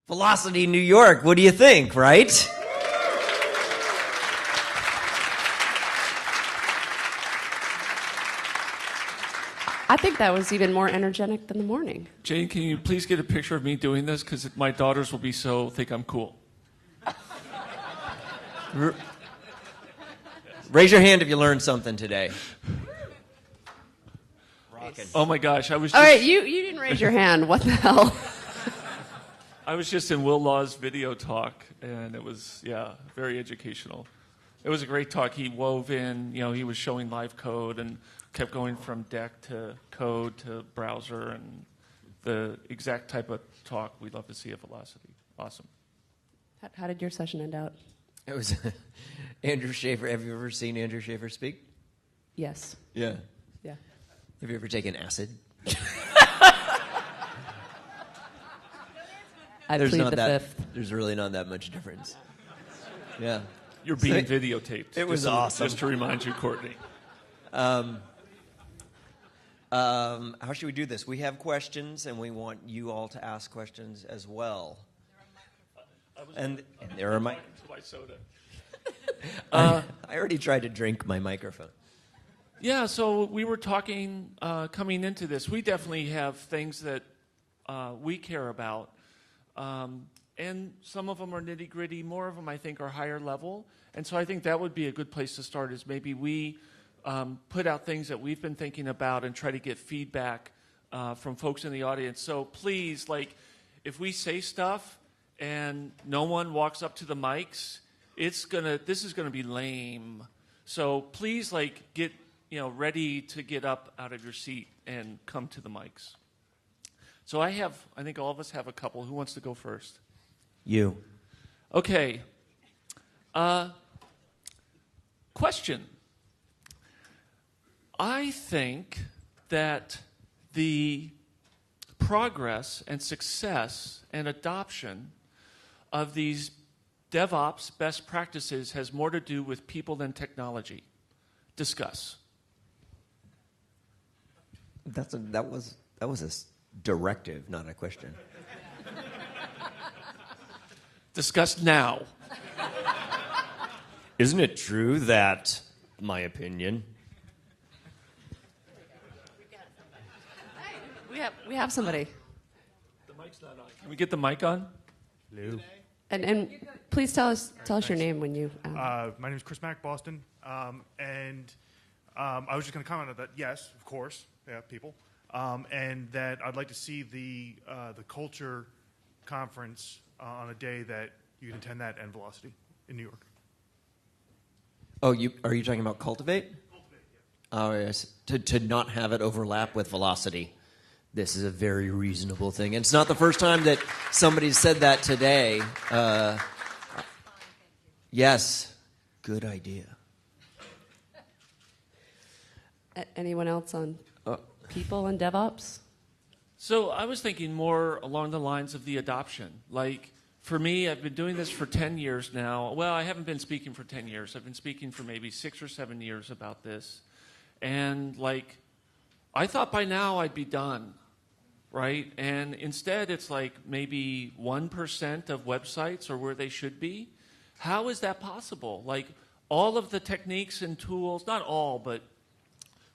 Velocity, New York. What do you think, right? I think that was even more energetic than the morning. Jane, can you please get a picture of me doing this? Because my daughters will think I'm cool. Raise your hand if you learned something today. Rockin'. Oh my gosh, I was just... All right, you didn't raise your hand. What the hell? I was just in Will Law's video talk, and it was, very educational. It was a great talk. He wove in, he was showing live code and kept going from deck to code to browser, and the exact type of talk we'd love to see at Velocity. Awesome. How did your session end out? It was Andrew Schaefer. Have you ever seen Andrew Schaefer speak? Yes. Yeah. Yeah. Have you ever taken acid? I plead the fifth. There's really not that much difference. Yeah. You're being videotaped. It was awesome. Just to remind you, Courtney. How should we do this? We have questions, and we want you all to ask questions as well. And there are my soda. I already tried to drink my microphone. Yeah, so we were talking coming into this. We definitely have things that we care about. And some of them are nitty-gritty. More of them, I think, are higher level. And so I think that would be a good place to start, is maybe we put out things that we've been thinking about and try to get feedback from folks in the audience. So please, if we say stuff and no one walks up to the mics, this is gonna be lame. So please, get ready to get up out of your seat and come to the mics. So I think all of us have a couple. Who wants to go first? You. Okay. Question. I think that the progress and success and adoption of these DevOps best practices has more to do with people than technology. Discuss. That was a directive, not a question. Discuss now. Isn't it true that, my opinion... We have somebody. The mic's not on. Can we get the mic on? Hello. And please tell us your name when you. My name is Chris Mack, Boston, and I was just going to comment on that. Yes, of course, people, and that I'd like to see the culture conference on a day that you can attend that and Velocity in New York. Oh, are you talking about Cultivate? Cultivate, yeah. Oh, yes. To not have it overlap with Velocity. This is a very reasonable thing. And it's not the first time that somebody's said that today. Yes, good idea. Anyone else on people and DevOps? So I was thinking more along the lines of the adoption. For me, I've been doing this for 10 years now. Well, I haven't been speaking for 10 years. I've been speaking for maybe 6 or 7 years about this. And, I thought by now I'd be done, right? And instead it's maybe 1% of websites are where they should be. How is that possible? All of the techniques and tools, not all, but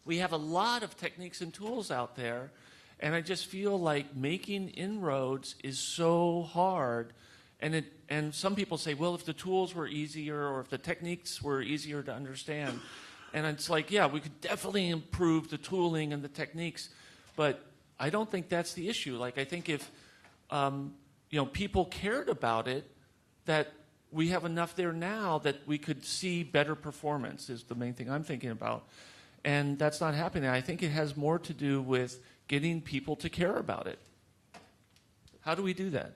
we have a lot of techniques and tools out there. And I just feel like making inroads is so hard. And some people say, well, if the tools were easier or if the techniques were easier to understand. And it's we could definitely improve the tooling and the techniques. But I don't think that's the issue. I think if people cared about it, that we have enough there now that we could see better performance is the main thing I'm thinking about. And that's not happening. I think it has more to do with getting people to care about it. How do we do that?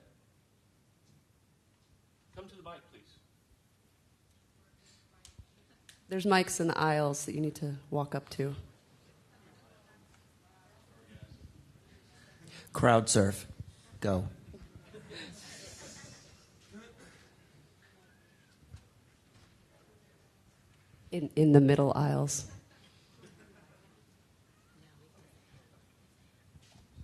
Come to the mic, please. There's mics in the aisles that you need to walk up to. Crowd surf. Go. In the middle aisles.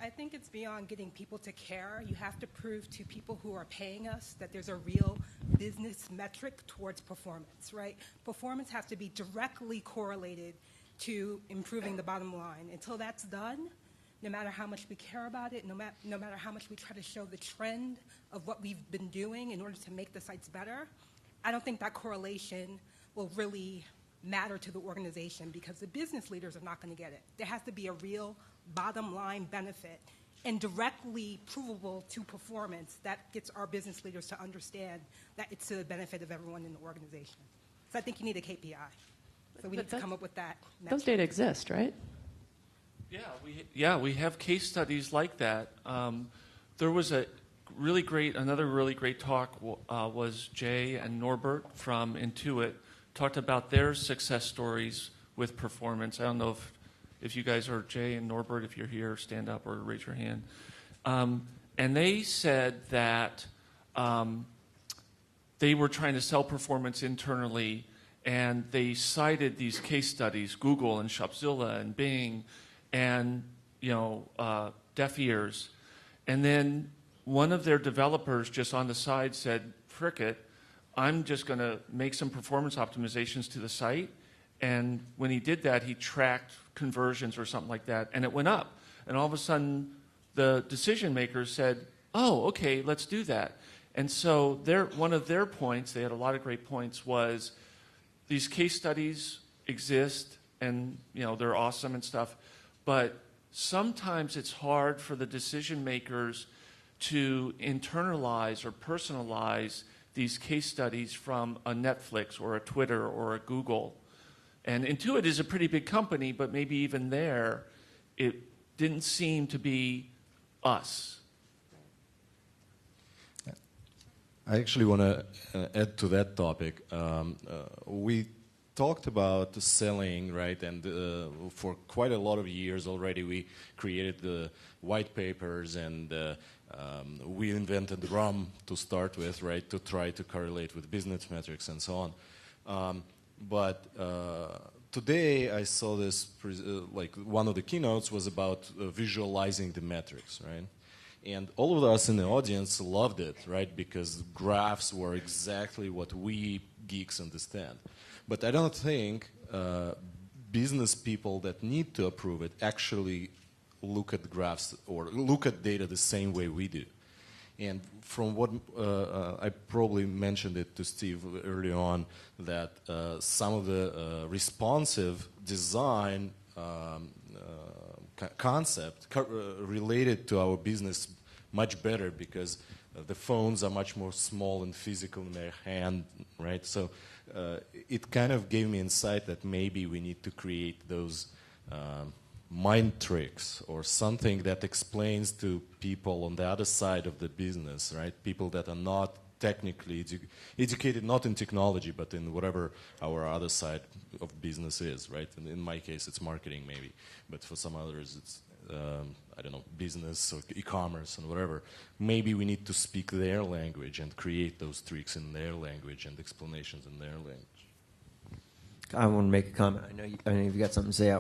I think it's beyond getting people to care. You have to prove to people who are paying us that there's a real business metric towards performance, right? Performance has to be directly correlated to improving the bottom line. Until that's done, no matter how much we care about it, no matter how much we try to show the trend of what we've been doing in order to make the sites better, I don't think that correlation will really matter to the organization because the business leaders are not going to get it. There has to be a real bottom line benefit and directly provable to performance that gets our business leaders to understand that it's to the benefit of everyone in the organization. So I think you need a KPI. So we need to come up with that metric. Those data exist, right? We have case studies like that. There was another really great talk was Jay and Norbert from Intuit talked about their success stories with performance. I don't know if you guys are Jay and Norbert, if you're here, stand up or raise your hand. And they said that they were trying to sell performance internally, and they cited these case studies, Google and Shopzilla and Bing, and deaf ears. And then one of their developers just on the side said, frick it, I'm just going to make some performance optimizations to the site. And when he did that, he tracked conversions or something like that, and it went up. And all of a sudden, the decision makers said, oh, okay, let's do that. And so one of their points, they had a lot of great points, was these case studies exist, and they're awesome and stuff, but sometimes it's hard for the decision makers to internalize or personalize these case studies from a Netflix or a Twitter or a Google. And Intuit is a pretty big company, but maybe even there, it didn't seem to be us. I actually want to add to that topic. We talked about selling, right? And for quite a lot of years already, we created the white papers, and we invented RUM to start with, right? To try to correlate with business metrics and so on. But today I saw this, like one of the keynotes was about visualizing the metrics, right? And all of us in the audience loved it, right? Because graphs were exactly what we geeks understand. But I don't think business people that need to approve it actually look at graphs or look at data the same way we do. And from what I probably mentioned it to Steve early on, that some of the responsive design concept related to our business much better because the phones are much more small and physical in their hand, right? So it kind of gave me insight that maybe we need to create those mind tricks or something that explains to people on the other side of the business, right? People that are not technically educated, not in technology, but in whatever our other side of business is, right? And in my case, it's marketing maybe, but for some others, it's, I don't know, business or e-commerce and whatever. Maybe we need to speak their language and create those tricks in their language and explanations in their language. I want to make a comment. I know you've got something to say.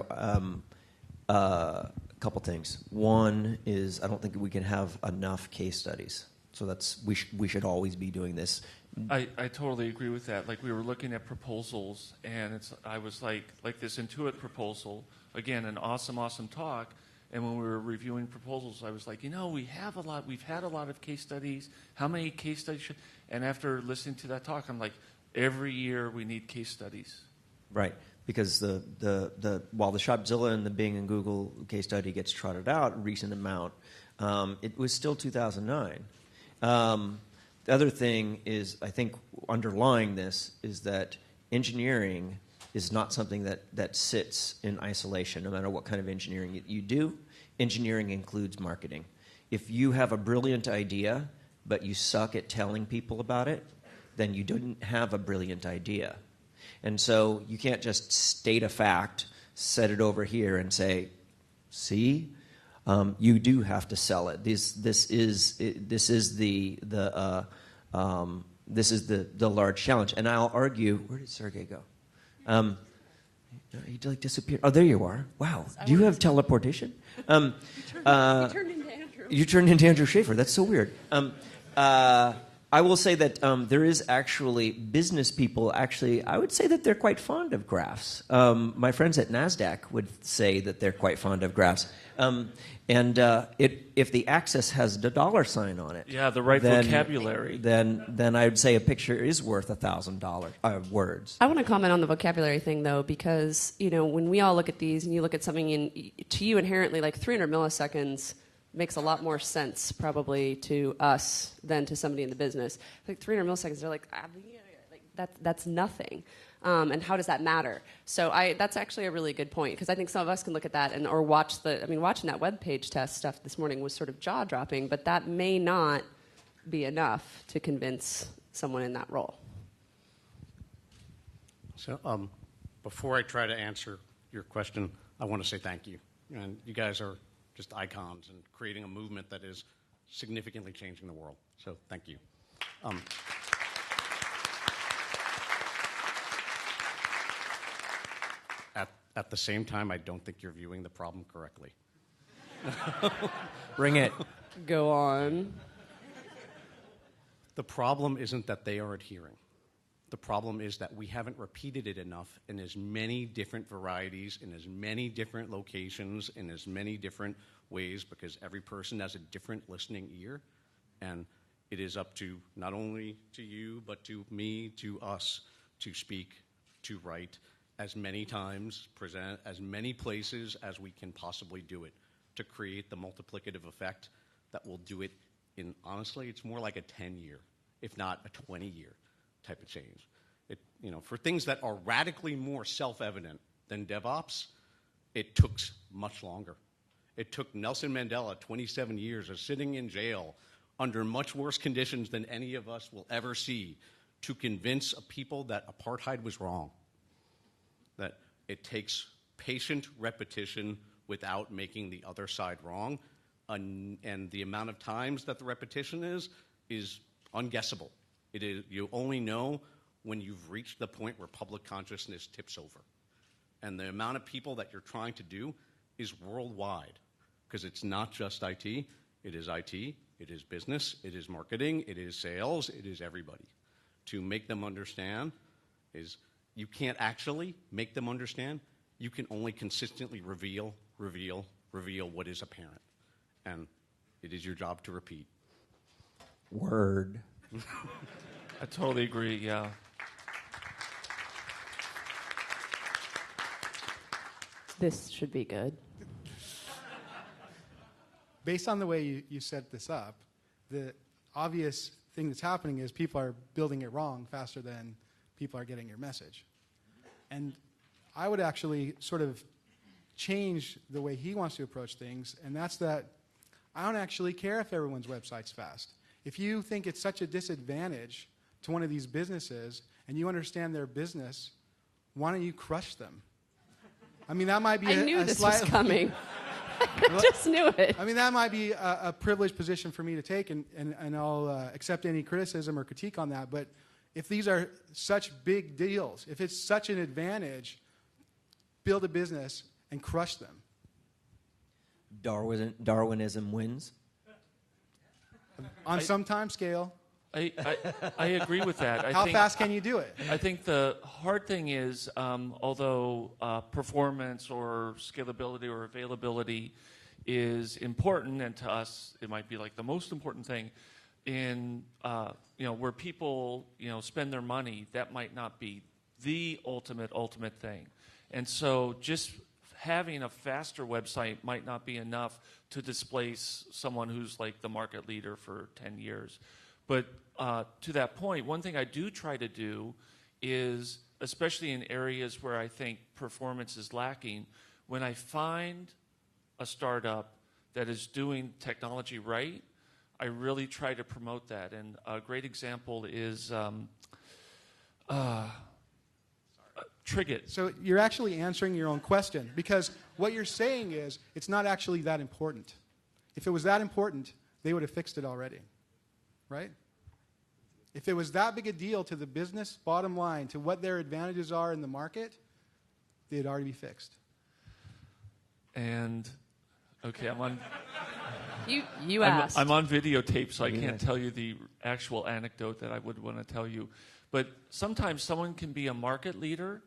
A couple things. One is I don't think we can have enough case studies. So we should always be doing this. I totally agree with that. Like we were looking at proposals, and I was like this Intuit proposal, again, an awesome talk. And when we were reviewing proposals, I was like, we've had a lot of case studies. How many case studies and after listening to that talk, I'm like, every year we need case studies. Right. Because while the Shopzilla and the Bing and Google case study gets trotted out a recent amount, it was still 2009. The other thing is, I think underlying this is that engineering is not something that sits in isolation, no matter what kind of engineering you do. Engineering includes marketing. If you have a brilliant idea, but you suck at telling people about it, then you didn't have a brilliant idea. And so you can't just state a fact, set it over here, and say, "See, you do have to sell it. This is the large challenge." And I'll argue. Where did Sergey go? No, he like disappeared. Oh, there you are. Wow. Do you have teleportation? You turned into Andrew. You turned into Andrew Schaefer. That's so weird. I will say that there is actually business people. Actually, I would say that they're quite fond of graphs. My friends at NASDAQ would say that they're quite fond of graphs. If the axis has the dollar sign on it, Yeah, the right vocabulary. then I would say a picture is worth $1,000 words. I want to comment on the vocabulary thing, though, because when we all look at these and you look at something to you inherently, like 300 milliseconds makes a lot more sense probably to us than to somebody in the business. Like 300 milliseconds, they're like that's nothing. And how does that matter? So that's actually a really good point, because I think some of us can look at that or watching that web page test stuff this morning was sort of jaw-dropping, but that may not be enough to convince someone in that role. So before I try to answer your question, I want to say thank you. And you guys are just icons and creating a movement that is significantly changing the world. So thank you. At the same time, I don't think you're viewing the problem correctly. Bring it. Go on. The problem isn't that they are adhering. The problem is that we haven't repeated it enough in as many different varieties, in as many different locations, in as many different ways, because every person has a different listening ear. And it is up to not only to you, but to me, to us, to speak, to write as many times, present as many places as we can possibly do it, to create the multiplicative effect that will do it in, honestly, it's more like a 10-year, if not a 20-year type of change. For things that are radically more self-evident than DevOps, it took much longer. It took Nelson Mandela 27 years of sitting in jail under much worse conditions than any of us will ever see to convince a people that apartheid was wrong. That it takes patient repetition without making the other side wrong, and the amount of times that the repetition is unguessable. It is, you only know when you've reached the point where public consciousness tips over. And the amount of people that you're trying to do is worldwide, because it's not just IT, it is IT, it is business, it is marketing, it is sales, it is everybody. To make them understand is, you can't actually make them understand, you can only consistently reveal what is apparent. And it is your job to repeat. Word. I totally agree, yeah. This should be good. Based on the way you set this up, the obvious thing that's happening is people are building it wrong faster than people are getting your message. And I would actually sort of change the way he wants to approach things, and that's that I don't actually care if everyone's website's fast. If you think it's such a disadvantage to one of these businesses and you understand their business, why don't you crush them? I mean, that might be I knew this was coming. I just knew it. I mean, that might be a privileged position for me to take, and I'll accept any criticism or critique on that. But if these are such big deals, if it's such an advantage, build a business and crush them. Darwinism wins. On some time scale. I agree with that. How fast can you do it? I think the hard thing is, although performance or scalability or availability is important, and to us it might be like the most important thing, in where people spend their money, that might not be the ultimate thing. And so just having a faster website might not be enough to displace someone who's like the market leader for 10 years. But to that point, one thing I do try to do is, especially in areas where I think performance is lacking, when I find a startup that is doing technology right, I really try to promote that. And a great example is Trigit. So you're actually answering your own question, because what you're saying is it's not actually that important. If it was that important, they would have fixed it already, right? If it was that big a deal to the business bottom line, to what their advantages are in the market, they'd already be fixed. And okay, I'm on. You asked. I'm on videotape, so I can't tell you the actual anecdote that I would want to tell you. But sometimes someone can be a market leader,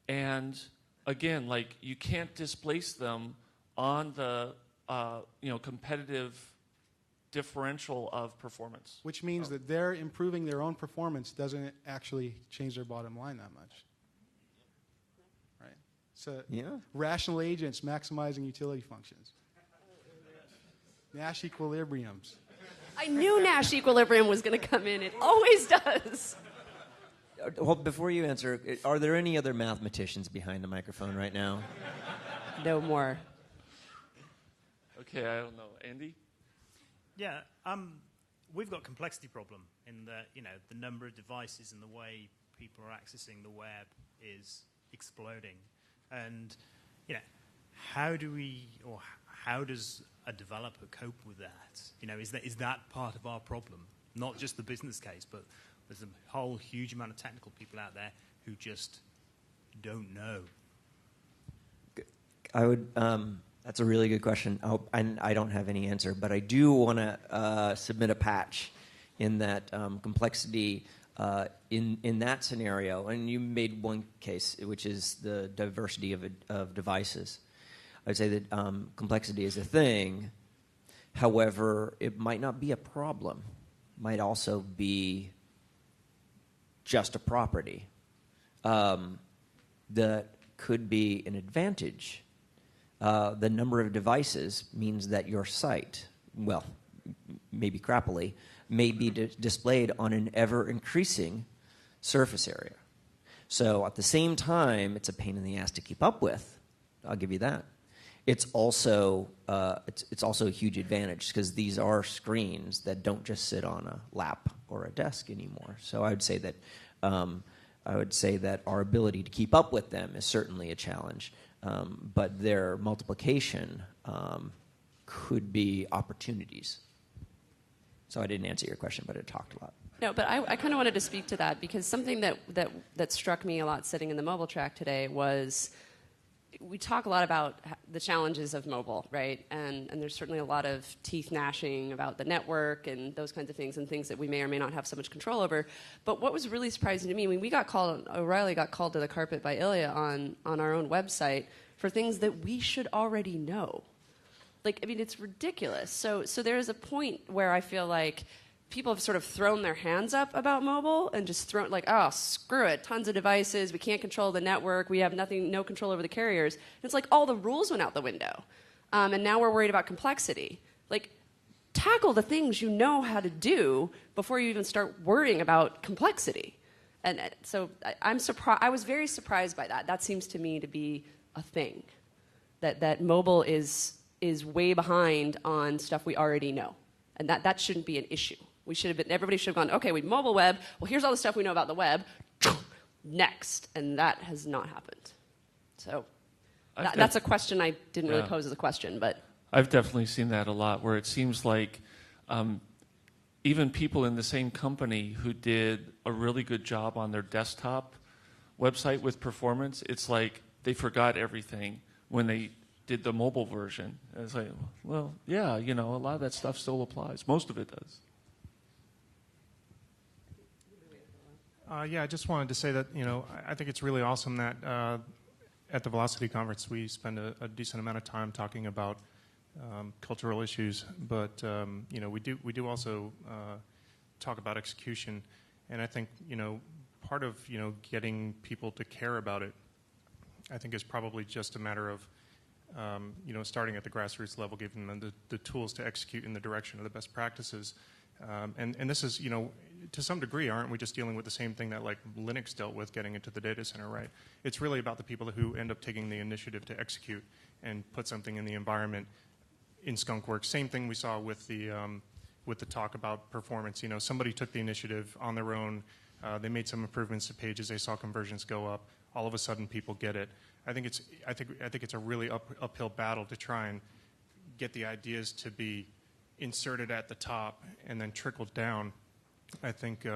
and again, like you can't displace them on the competitive differential of performance. Which means that they're improving their own performance doesn't actually change their bottom line that much. Right? So rational agents maximizing utility functions. Nash equilibriums. I knew Nash equilibrium was going to come in. It always does. Well, before you answer, are there any other mathematicians behind the microphone right now? No more. Okay, I don't know. Andy? Yeah, we've got a complexity problem in that, the number of devices and the way people are accessing the web is exploding. And, how does a developer cope with that? Is that part of our problem? Not just the business case, but there's a whole huge amount of technical people out there who just don't know. I would. That's a really good question, and I don't have any answer, but I do want to submit a patch in that complexity in that scenario. And you made one case, which is the diversity of devices. I'd say that complexity is a thing. However, it might not be a problem. Might also be just a property that could be an advantage. The number of devices means that your site, well, maybe crappily, may be displayed on an ever-increasing surface area. So at the same time, it's a pain in the ass to keep up with. I'll give you that. It's also a huge advantage because these are screens that don't just sit on a lap or a desk anymore. So I would say that our ability to keep up with them is certainly a challenge. But their multiplication could be opportunities. So I didn't answer your question, but it talked a lot. No, but I kind of wanted to speak to that because something that struck me a lot sitting in the mobile track today was we talk a lot about the challenges of mobile, right? And there's certainly a lot of teeth gnashing about the network and those kinds of things and things that we may or may not have so much control over. But what was really surprising to me, when O'Reilly got called to the carpet by Ilya on our own website for things that we should already know. It's ridiculous. So there is a point where I feel like people have sort of thrown their hands up about mobile and just thrown screw it, tons of devices, we can't control the network, we have no control over the carriers. And it's like all the rules went out the window. And now we're worried about complexity. Tackle the things you know how to do before you even start worrying about complexity. And so I was very surprised by that. That seems to me to be a thing, that mobile is way behind on stuff we already know. And that shouldn't be an issue. Everybody should have gone, okay, we mobile web, well, here's all the stuff we know about the web, next. And that has not happened. So that's a question I didn't really pose as a question, but. I've definitely seen that a lot, where it seems like even people in the same company who did a really good job on their desktop website with performance, it's like they forgot everything when they did the mobile version. And it's like, well, yeah, a lot of that stuff still applies. Most of it does. I just wanted to say that, I think it's really awesome that at the Velocity Conference we spend a decent amount of time talking about cultural issues, but we do also talk about execution, and I think part of getting people to care about it, I think, is probably just a matter of starting at the grassroots level, giving them the tools to execute in the direction of the best practices. And this is, to some degree, aren't we just dealing with the same thing that Linux dealt with getting into the data center, right? It's really about the people who end up taking the initiative to execute and put something in the environment in Skunkworks. Same thing we saw with the talk about performance. Somebody took the initiative on their own. They made some improvements to pages. They saw conversions go up. All of a sudden, people get it. I think it's a really uphill battle to try and get the ideas to be inserted at the top and then trickled down. I think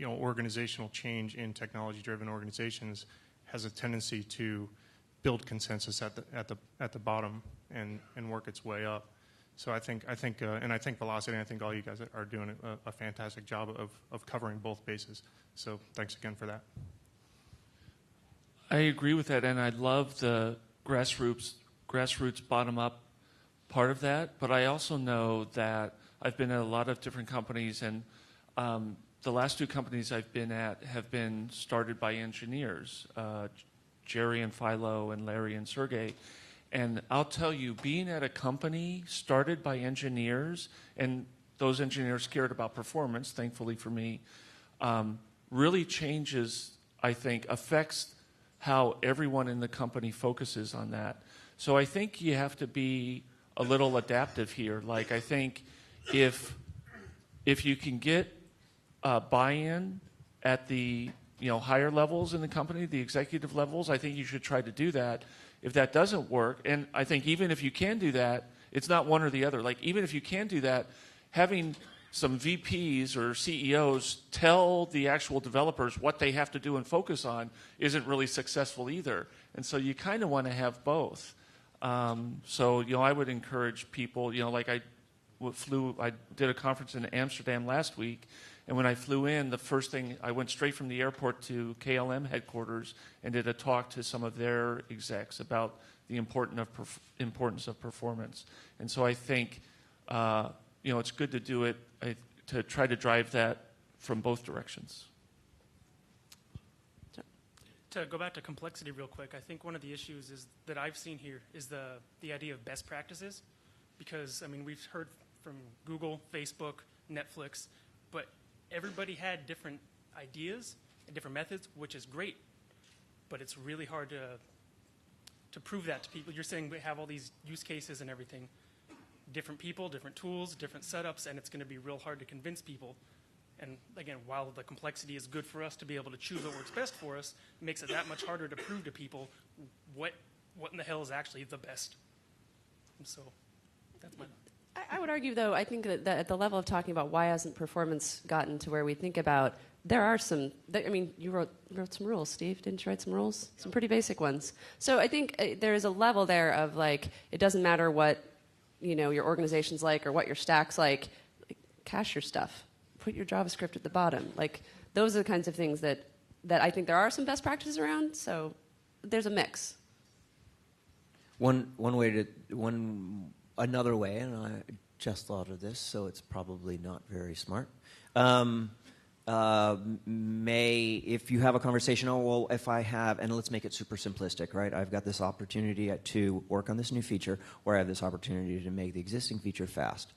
organizational change in technology-driven organizations has a tendency to build consensus at the bottom and work its way up. So I think Velocity, and I think all you guys are doing a fantastic job of covering both bases. So thanks again for that. I agree with that, and I love the grassroots bottom-up part of that. But I also know that I've been at a lot of different companies, and the last two companies I've been at have been started by engineers, Jerry and Philo and Larry and Sergey. And I'll tell you, being at a company started by engineers, and those engineers cared about performance, thankfully for me, really changes, I think, affects how everyone in the company focuses on that. So I think you have to be a little adaptive here. Like, I think if you can get buy-in at the higher levels in the company, the executive levels, I think you should try to do that. If that doesn't work, and I think even if you can do that, it's not one or the other. Like, even if you can do that, having some VPs or CEOs tell the actual developers what they have to do and focus on isn't really successful either. And so you kind of want to have both. So I would encourage people, like I did a conference in Amsterdam last week, and when I flew in, the first thing, I went straight from the airport to KLM headquarters and did a talk to some of their execs about the importance of performance. And so I think, it's good to do it, to try to drive that from both directions. To go back to complexity real quick, I think one of the issues is that I've seen here is the idea of best practices. Because, we've heard from Google, Facebook, Netflix, but everybody had different ideas and different methods, which is great. But it's really hard to prove that to people. You're saying we have all these use cases and everything. Different people, different tools, different setups, and it's going to be real hard to convince people. And again, while the complexity is good for us to be able to choose what works best for us, it makes it that much harder to prove to people what in the hell is actually the best. And so that's my... I would argue, though, I think that at the level of talking about why hasn't performance gotten to where we think about, there are some, you wrote some rules, Steve. Didn't you write some rules? Some pretty basic ones. So I think there is a level there of, like, it doesn't matter what, your organization's like or what your stack's like, cache your stuff. Put your JavaScript at the bottom. Like, those are the kinds of things that I think there are some best practices around, so there's a mix. Another way, and I just thought of this, so it's probably not very smart. If you have a conversation, and let's make it super simplistic, right? I've got this opportunity to work on this new feature, or I have this opportunity to make the existing feature fast.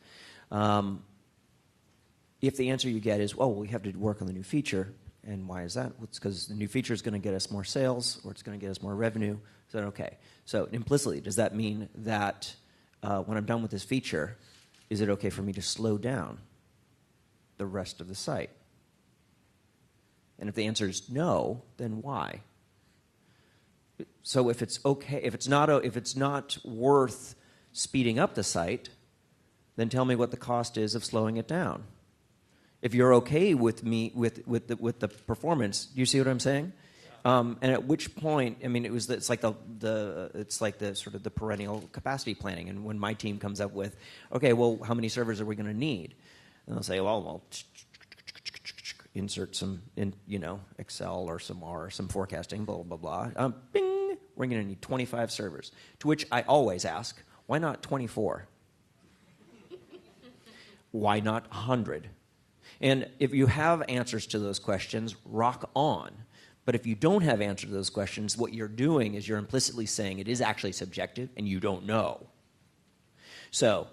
If the answer you get is, we have to work on the new feature, and why is that? Well, it's because the new feature is going to get us more sales, or it's going to get us more revenue. Is that okay? So implicitly, does that mean that when I'm done with this feature, is it okay for me to slow down the rest of the site? And if the answer is no, then why? So if it's okay, if it's not worth speeding up the site, then tell me what the cost is of slowing it down. If you're okay with the performance, do you see what I'm saying? And at which point, it's like the sort of the perennial capacity planning. And when my team comes up with, okay, well, how many servers are we going to need? And they'll say, well, insert some Excel or some R, some forecasting, blah blah blah. Bing, we're going to need 25 servers. To which I always ask, why not 24? Why not 100? And if you have answers to those questions, rock on. But if you don't have answers to those questions, what you're doing is you're implicitly saying it is actually subjective and you don't know. So,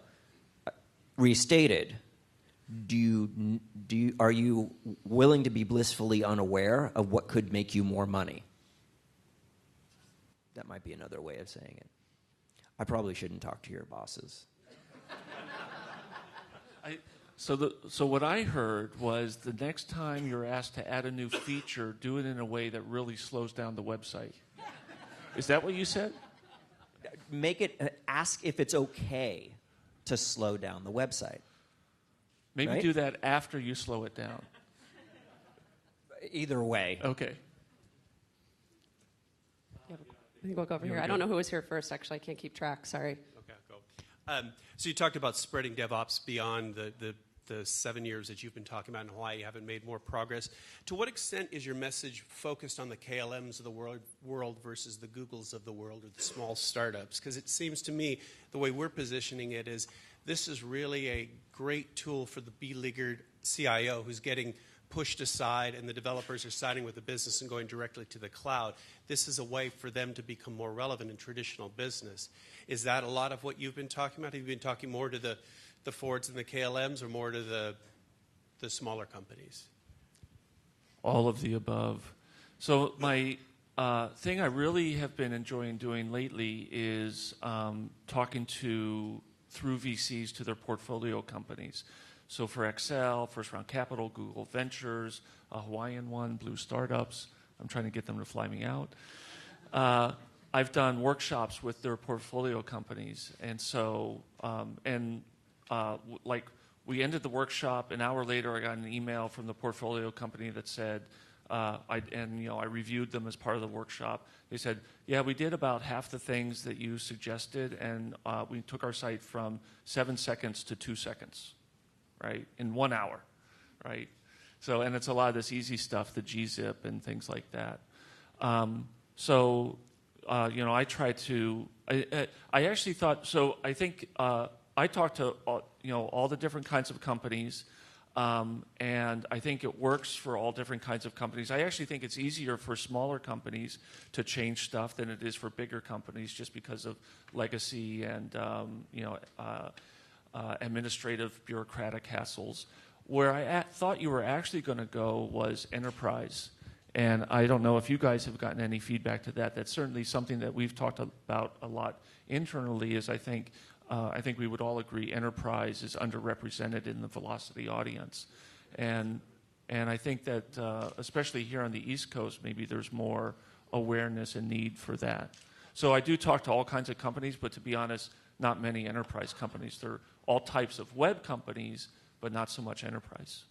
restated, are you willing to be blissfully unaware of what could make you more money? That might be another way of saying it. I probably shouldn't talk to your bosses. So what I heard was the next time you're asked to add a new feature, do it in a way that really slows down the website. Is that what you said? Ask if it's okay to slow down the website. Maybe right? Do that after you slow it down. Either way. Okay. I think we'll go over here. I don't know who was here first, actually. I can't keep track. Sorry. Okay, I'll go. So you talked about spreading DevOps beyond the 7 years that you've been talking about in Hawaii. You haven't made more progress. To what extent is your message focused on the KLMs of the world versus the Googles of the world or the small startups? Because it seems to me the way we're positioning it is this is really a great tool for the beleaguered CIO who's getting pushed aside and the developers are siding with the business and going directly to the cloud. This is a way for them to become more relevant in traditional business. Is that a lot of what you've been talking about? Have you been talking more to the Fords and the KLMs or more to the smaller companies? All of the above. So my thing I really have been enjoying doing lately is talking through VCs to their portfolio companies. So for Excel, First Round Capital, Google Ventures, a Hawaiian one, Blue Startups. I'm trying to get them to fly me out. I've done workshops with their portfolio companies. And so, like we ended the workshop, an hour later I got an email from the portfolio company that said, I reviewed them as part of the workshop. They said, yeah, we did about half the things that you suggested, and we took our site from 7 seconds to 2 seconds, right, in 1 hour, right? So, and it's a lot of this easy stuff, the gzip and things like that. I try to. I actually thought so. I think I talked to all the different kinds of companies. And I think it works for all different kinds of companies. I actually think it's easier for smaller companies to change stuff than it is for bigger companies just because of legacy and administrative bureaucratic hassles. Where I thought you were actually going to go was enterprise. And I don't know if you guys have gotten any feedback to that. That's certainly something that we've talked about a lot internally is I think we would all agree enterprise is underrepresented in the Velocity audience. And I think that especially here on the East Coast, maybe there's more awareness and need for that. So I do talk to all kinds of companies, but to be honest, not many enterprise companies. They're all types of web companies, but not so much enterprise.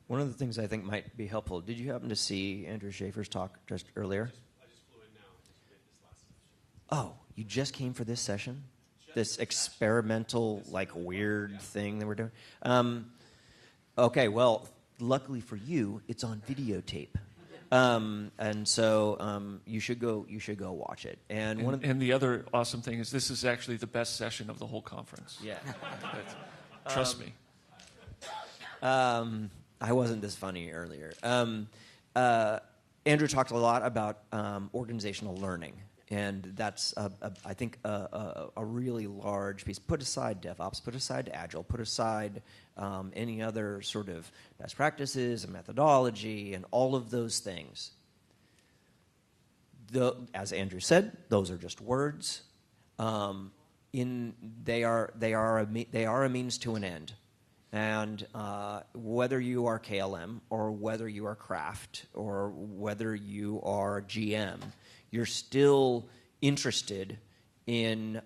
One of the things I think might be helpful, did you happen to see Andrew Schaefer's talk just earlier? I just flew in now. I just did this last session. Oh, you just came for this session? This experimental, weird thing that we're doing? Okay, well, luckily for you, it's on videotape. And so you should go watch it. And the other awesome thing is this is actually the best session of the whole conference. Yeah. Trust me. I wasn't this funny earlier. Andrew talked a lot about organizational learning. And that's, I think, a really large piece. Put aside DevOps, put aside Agile, put aside any other sort of best practices and methodology and all of those things. As Andrew said, those are just words. They are a means to an end. And whether you are KLM or whether you are Kraft or whether you are GM, you're still interested in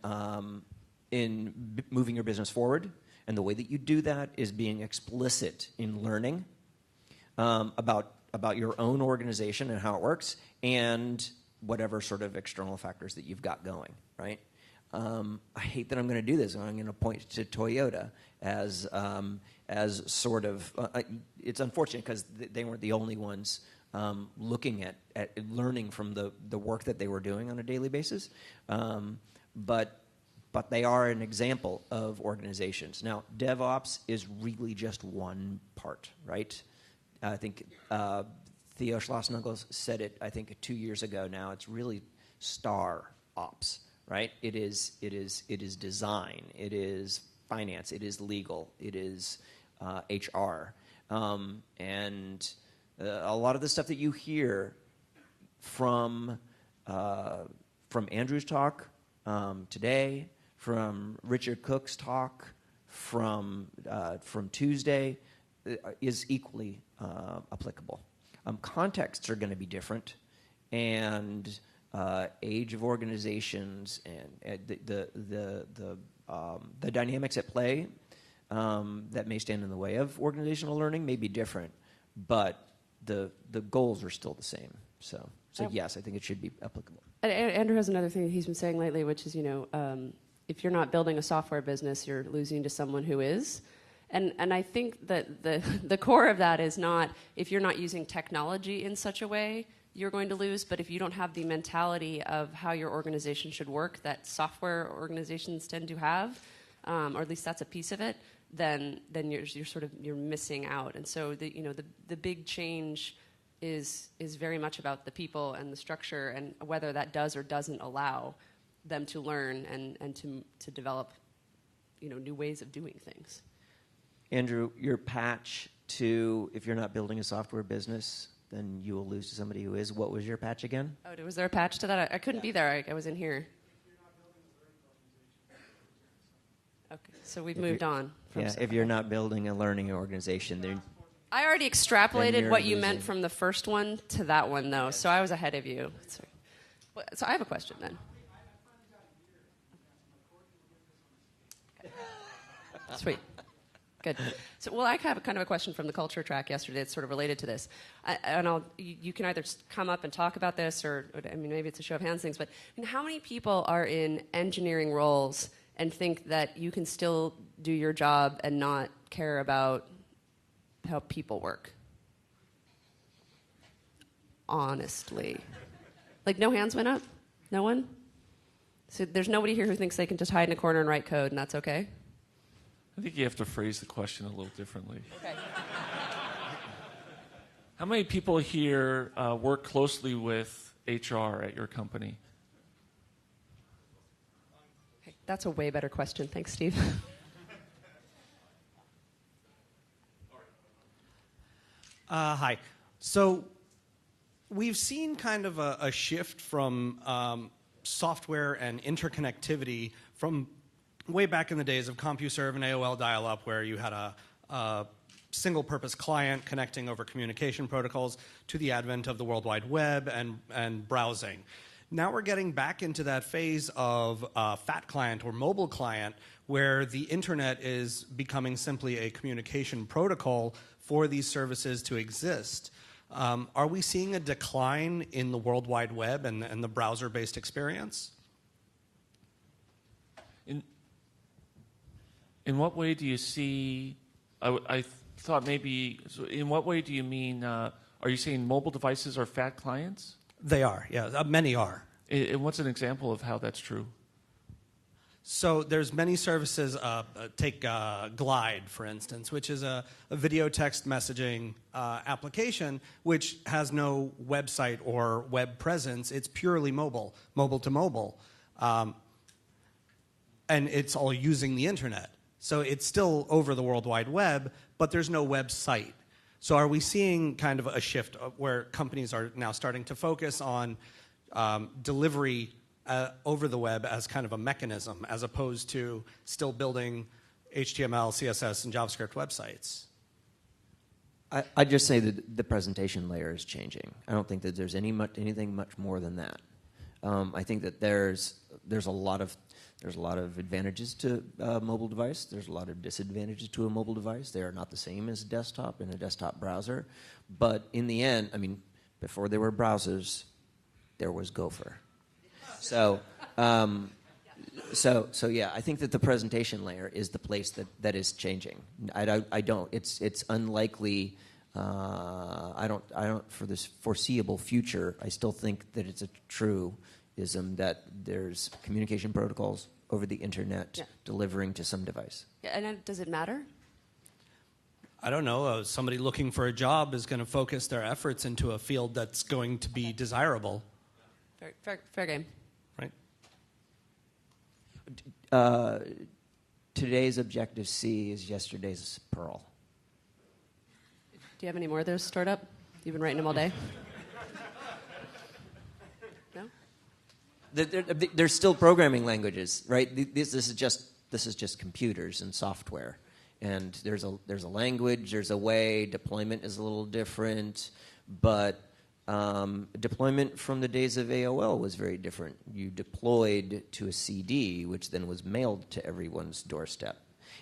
moving your business forward. And the way that you do that is being explicit in learning about your own organization and how it works and whatever sort of external factors that you've got going, right? I hate that I'm going to do this. I'm going to point to Toyota as sort of it's unfortunate because they weren't the only ones looking at learning from the work that they were doing on a daily basis, but they are an example of organizations. Now, DevOps is really just one part, right? I think Theo Schlossnagle said it, I think, 2 years ago now. It's really star ops. Right? It is design. It is finance. It is legal. It is HR. And a lot of the stuff that you hear from Andrew's talk today, from Richard Cook's talk from Tuesday, is equally applicable. Contexts are going to be different, and age of organizations and the dynamics at play that may stand in the way of organizational learning may be different, but the goals are still the same. So So yes, I think it should be applicable. Andrew has another thing that he's been saying lately, which is, if you're not building a software business, you're losing to someone who is. And I think that the core of that is not if you're not using technology in such a way, you're going to lose, but if you don't have the mentality of how your organization should work that software organizations tend to have, or at least that's a piece of it, then you're missing out. And so the big change is very much about the people and the structure and whether that does or doesn't allow them to learn and to develop new ways of doing things. Andrew, your patch to if you're not building a software business, then you will lose to somebody who is. What was your patch again? Oh, was there a patch to that? I couldn't be there. I was in here. Okay, so we've moved on. If you're not building a learning organization, then I already extrapolated what you meant from the first one to that one, though, so I was ahead of you. So I have a question then. Okay. Sweet. Good. So, I have kind of a question from the culture track yesterday that's sort of related to this. You can either come up and talk about this, or maybe it's a show of hands things, but how many people are in engineering roles and think that you can still do your job and not care about how people work? Honestly. No hands went up? No one? So there's nobody here who thinks they can just hide in a corner and write code and that's okay? I think you have to phrase the question a little differently. Okay. How many people here work closely with HR at your company? Okay, that's a way better question. Thanks, Steve. Hi. So we've seen kind of a shift from software and interconnectivity from way back in the days of CompuServe and AOL dial-up, where you had a single-purpose client connecting over communication protocols, to the advent of the World Wide Web and browsing. Now we're getting back into that phase of fat client or mobile client, where the internet is becoming simply a communication protocol for these services to exist. Are we seeing a decline in the World Wide Web and the browser-based experience? In what way do you see, I thought maybe, so in what way do you mean, are you saying mobile devices are fat clients? They are, yeah. Many are. And what's an example of how that's true? So there's many services, take Glide, for instance, which is a video text messaging application which has no website or web presence. It's purely mobile to mobile. And it's all using the internet. So it's still over the World Wide Web, but there's no website. So are we seeing kind of a shift where companies are now starting to focus on delivery over the web as kind of a mechanism, as opposed to still building HTML, CSS, and JavaScript websites? I'd just say that the presentation layer is changing. I don't think that there's anything much more than that. I think that there's a lot of advantages to a mobile device. There's a lot of disadvantages to a mobile device. They are not the same as a desktop and a desktop browser. But in the end, before there were browsers, there was Gopher. So yeah, I think that the presentation layer is the place that is changing. I don't. It's unlikely. I don't. For this foreseeable future, I still think that it's a truism that there's communication protocols over the internet delivering to some device. Yeah, and does it matter? I don't know. Somebody looking for a job is going to focus their efforts into a field that's going to be desirable. Fair game. Right. Today's Objective-C is yesterday's Perl. Do you have any more of those stored up? You've been writing them all day? No? There's still programming languages, right? This is just computers and software, and there's a language, there's a way. Deployment is a little different, but deployment from the days of AOL was very different. You deployed to a CD, which then was mailed to everyone's doorstep,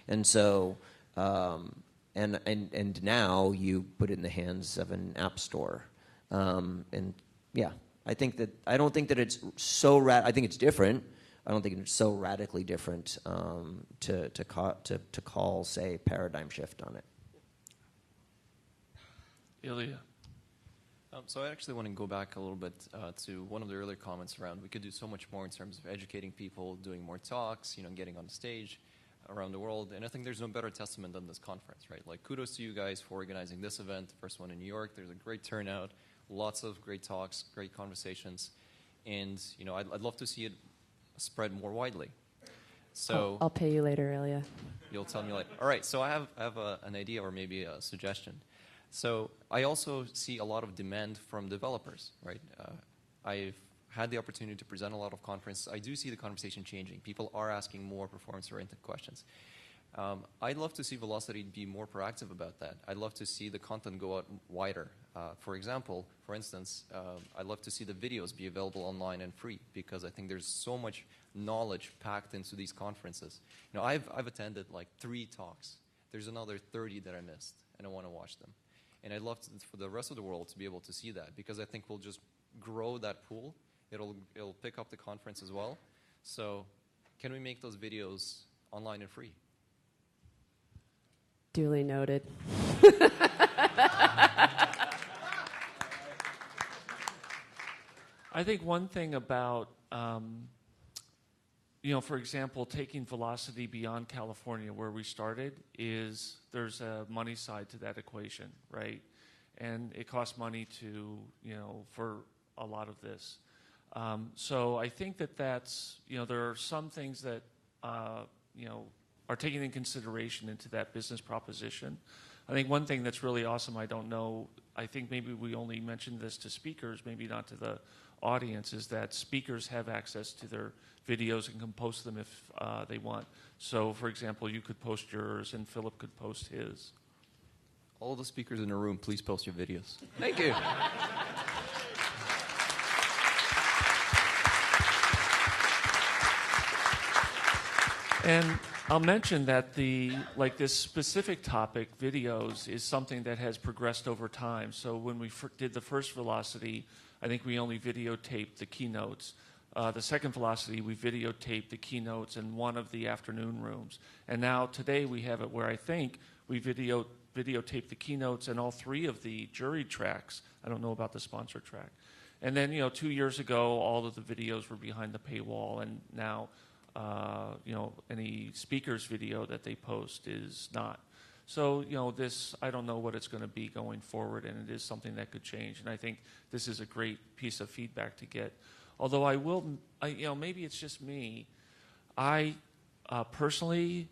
and so and now you put it in the hands of an app store, and yeah. I don't think that it's so I think it's different. I don't think it's so radically different to call, say, paradigm shift on it. Ilya. So I actually want to go back a little bit to one of the earlier comments around we could do so much more in terms of educating people, doing more talks, getting on the stage around the world. And I think there's no better testament than this conference, right? Like, kudos to you guys for organizing this event, the first one in New York. There's a great turnout, lots of great talks, great conversations. And, I'd love to see it spread more widely. So I'll pay you later, Ilya. You'll tell me later. All right, so I have an idea or maybe a suggestion. So I also see a lot of demand from developers, right? I've had the opportunity to present a lot of conferences. I do see the conversation changing. People are asking more performance-oriented questions. I'd love to see Velocity be more proactive about that. I'd love to see the content go out wider. For instance, I'd love to see the videos be available online and free because I think there's so much knowledge packed into these conferences. I've attended like 3 talks. There's another 30 that I missed, and I want to watch them. And I'd love for the rest of the world to be able to see that because I think we'll just grow that pool. It'll pick up the conference as well. So can we make those videos online and free? Duly noted. I think one thing about, for example, taking Velocity beyond California where we started is there's a money side to that equation, right? And it costs money to, for a lot of this. So I think that's, there are some things that, are taken in consideration into that business proposition. I think one thing that's really awesome, I don't know, I think maybe we only mentioned this to speakers, maybe not to the audience, is that speakers have access to their videos and can post them if they want. So, for example, you could post yours and Philip could post his. All the speakers in the room, please post your videos. Thank you. And I'll mention that this specific topic, videos, is something that has progressed over time. So when we did the first Velocity, I think we only videotaped the keynotes. The second Velocity, we videotaped the keynotes in one of the afternoon rooms. And now today we have it where I think we videotape the keynotes and all 3 of the jury tracks. I don't know about the sponsor track. And then, 2 years ago, all of the videos were behind the paywall, and now any speaker's video that they post is not. So, this, I don't know what it's going to be going forward, and it is something that could change. And I think this is a great piece of feedback to get. Although maybe it's just me. I personally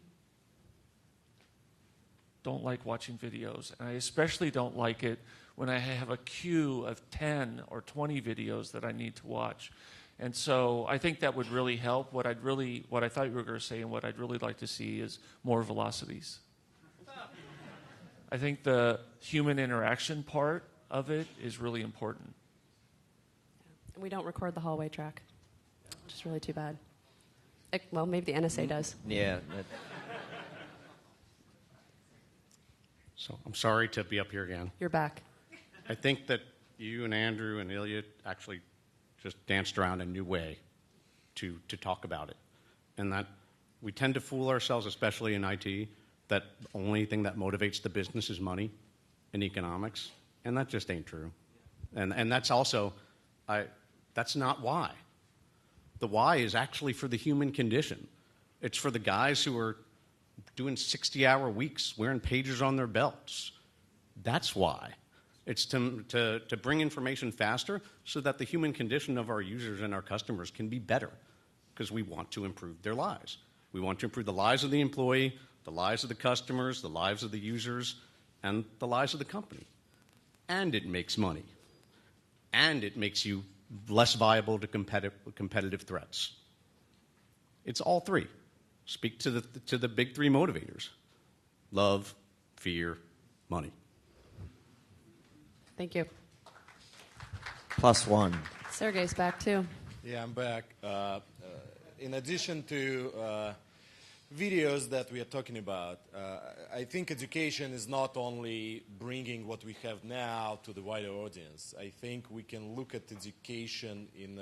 don't like watching videos, and I especially don't like it when I have a queue of 10 or 20 videos that I need to watch. And so I think that would really help. What I thought you were going to say and what I'd really like to see is more velocities. I think the human interaction part of it is really important. We don't record the hallway track, which is really too bad. Well, maybe the NSA does. Yeah. So I'm sorry to be up here again. You're back. I think that you and Andrew and Ilya actually just danced around a new way to talk about it. And that we tend to fool ourselves, especially in IT, that the only thing that motivates the business is money and economics. And that just ain't true. And that's also, that's not why. The why is actually for the human condition. It's for the guys who are doing 60-hour weeks, wearing pagers on their belts. That's why. It's to bring information faster so that the human condition of our users and our customers can be better, because we want to improve their lives. We want to improve the lives of the employee, the lives of the customers, the lives of the users, and the lives of the company. And it makes money. And it makes you less viable to competitive threats. It's all 3. Speak to the big 3 motivators: love, fear, money. Thank you. +1. Sergey's back too. Yeah, I'm back. In addition to videos that we are talking about, I think education is not only bringing what we have now to the wider audience. I think we can look at education in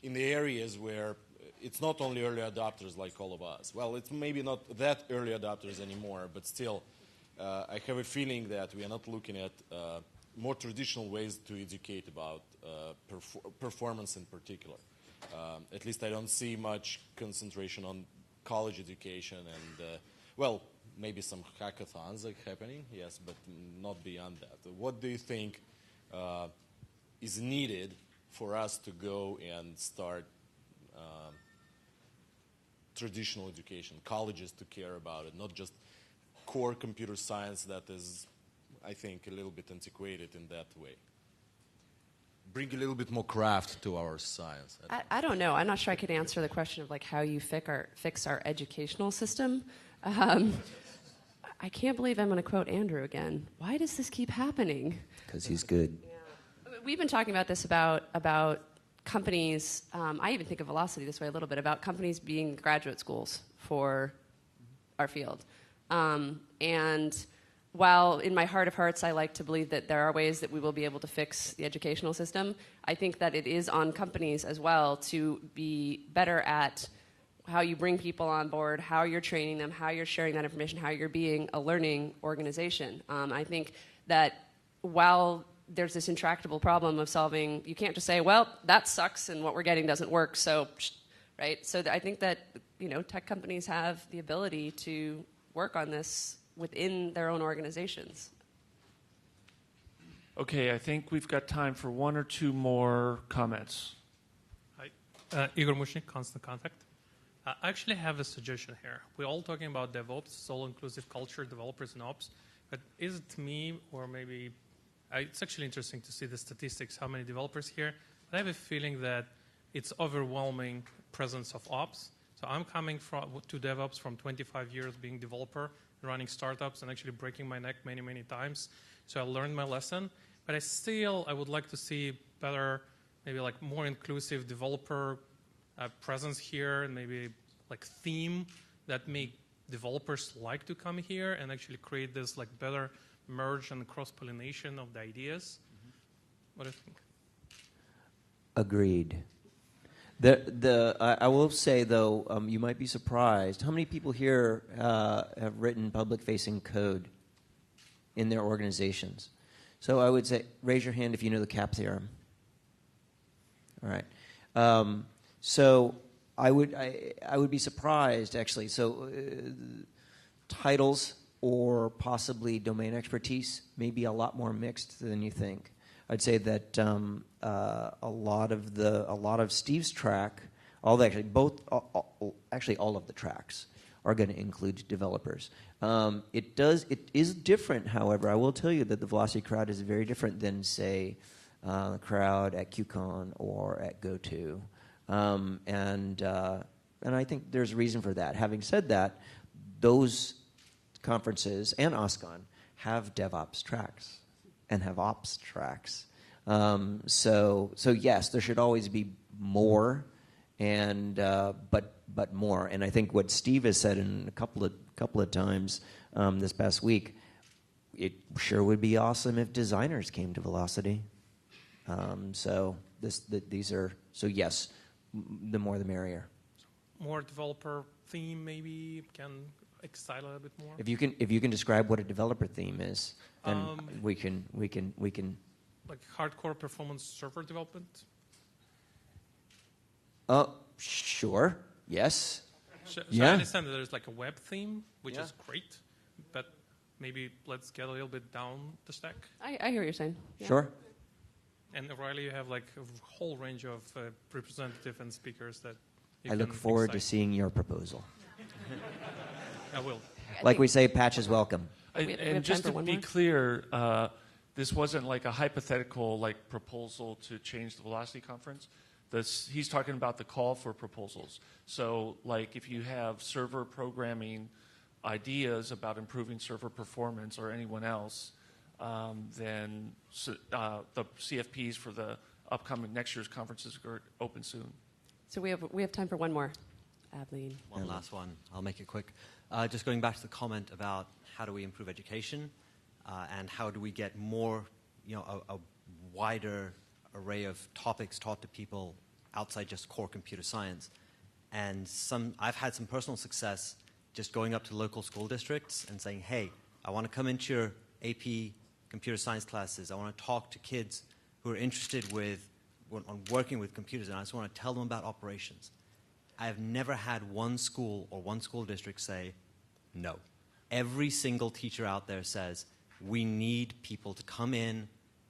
in the areas where it's not only early adopters like all of us. Well, it's maybe not that early adopters anymore, but still, I have a feeling that we are not looking at more traditional ways to educate about performance in particular. At least I don't see much concentration on college education and, well, maybe some hackathons are happening, yes, but not beyond that. What do you think is needed for us to go and start traditional education, colleges to care about it, not just core computer science that is, I think, a little bit antiquated in that way? Bring a little bit more craft to our science. I don't know. I'm not sure I could answer the question of like how you fix our educational system. I can't believe I'm going to quote Andrew again. Why does this keep happening? Because he's good. Yeah. We've been talking about this about companies. I even think of Velocity this way a little bit, about companies being graduate schools for our field. And while in my heart of hearts I like to believe that there are ways that we will be able to fix the educational system, I think that it is on companies as well to be better at how you bring people on board, how you're training them, how you're sharing that information, how you're being a learning organization. I think that while there's this intractable problem of solving, you can't just say, well, that sucks and what we're getting doesn't work, so, right? So I think that, tech companies have the ability to work on this within their own organizations. Okay, I think we've got time for one or two more comments. Hi, Igor Mushnik, Constant Contact. I actually have a suggestion here. We're all talking about DevOps, it's all-inclusive culture, developers and ops, but is it me or maybe, it's actually interesting to see the statistics, how many developers here, but I have a feeling that it's overwhelming presence of ops. So I'm coming to DevOps from 25 years being developer, running startups and actually breaking my neck many, many times. So I learned my lesson, but I would like to see better, maybe like more inclusive developer presence here and maybe like theme that make developers like to come here and actually create this like better merge and cross-pollination of the ideas. What do you think? Agreed. I will say, though, you might be surprised. How many people here have written public-facing code in their organizations? So I would say, raise your hand if you know the CAP theorem. All right. So I would be surprised, actually. So titles or possibly domain expertise may be a lot more mixed than you think. I'd say that a lot of Steve's track, all of the tracks are going to include developers. It is different, however. I will tell you that the Velocity crowd is very different than, say, the crowd at QCon or at GoTo, and I think there's a reason for that. Having said that, those conferences and OSCON have DevOps tracks and have ops tracks. So yes, there should always be more, and but more. And I think what Steve has said in a couple of times this past week, it sure would be awesome if designers came to Velocity. So yes, the more the merrier. More developer theme maybe can excite a little bit more. If you can describe what a developer theme is, then we can like hardcore performance server development. Sure. Yes. So yeah. I understand that there's like a web theme, which is great, but maybe let's get a little bit down the stack. I hear what you're saying. Yeah. Sure. And O'Reilly, you have like a whole range of representative and speakers that you I can look forward excite. to seeing your proposal. I will. Like we say, patch is welcome. And just to be clear, this wasn't like a hypothetical like proposal to change the Velocity conference. He's talking about the call for proposals. So like if you have server programming ideas about improving server performance or anyone else, then the CFPs for the upcoming next year's conferences are open soon. So we have time for one more. Adeline. One last one. I'll make it quick. Just going back to the comment about how do we improve education and how do we get more, a wider array of topics taught to people outside just core computer science. And I've had some personal success just going up to local school districts and saying, hey, I want to come into your AP computer science classes. I want to talk to kids who are interested on working with computers, and I just want to tell them about operations. I have never had one school or one school district say no. Every single teacher out there says, we need people to come in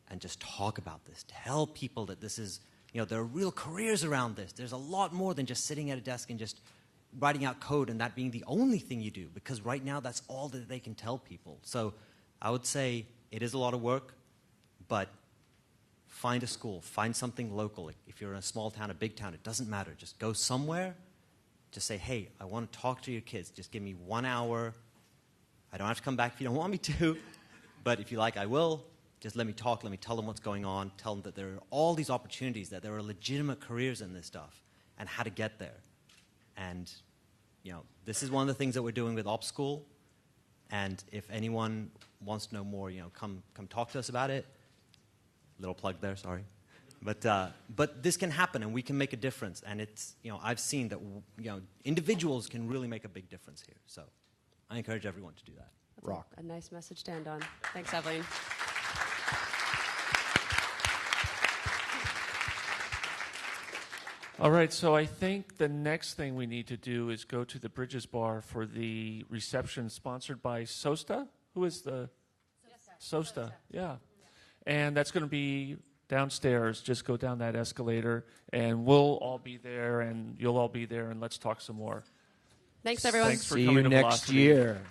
and just talk about this. Tell people that this is, there are real careers around this. There's a lot more than just sitting at a desk and just writing out code and that being the only thing you do, because right now that's all that they can tell people. So I would say it is a lot of work, but find a school, find something local. If you're in a small town, a big town, it doesn't matter. Just go somewhere. Just say, hey, I want to talk to your kids. Just give me 1 hour. I don't have to come back if you don't want me to, but if you like, I will. Just let me talk. Let me tell them what's going on. Tell them that there are all these opportunities, that there are legitimate careers in this stuff, and how to get there. And, this is one of the things that we're doing with Ops School. And if anyone wants to know more, come talk to us about it. Little plug there, sorry. But this can happen, and we can make a difference. And it's, I've seen that, individuals can really make a big difference here. So I encourage everyone to do that. That's a nice message to end on. Thanks, Evelyn. All right, so I think the next thing we need to do is go to the Bridges Bar for the reception sponsored by SOSTA. Who is the? SOSTA, yeah. And that's going to be downstairs. Just go down that escalator, and we'll all be there, and you'll all be there, and let's talk some more. Thanks, everyone. Thanks for See coming you to next Velocity. year.